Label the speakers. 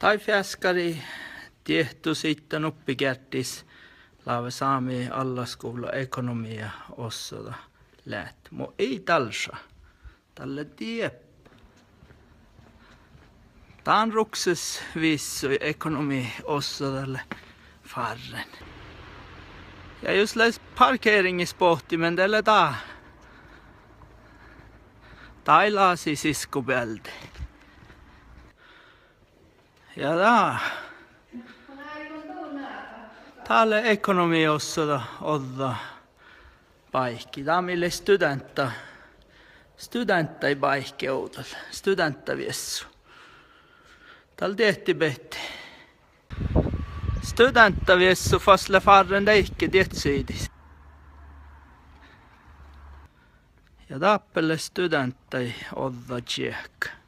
Speaker 1: Tai fiaskari tietty sitten uppikertis laava saami allaskoula ekonomia ossada läht. Mo ei talsa. Tälle tiep. Taan rukses vissu ekonomi ossadalle farren. Ja just läs parkeringspohti, men tälle taa. Tailasi siskupelti. Ja täällä ekonomi ossada odda paikki. Tää mille studenta ei paikki outalla. Studenta viessu. Täällä tehti behti. Studenta viessu fasle farren teikki tietsyidis. Ja tappelle studenta ei odda tjekka.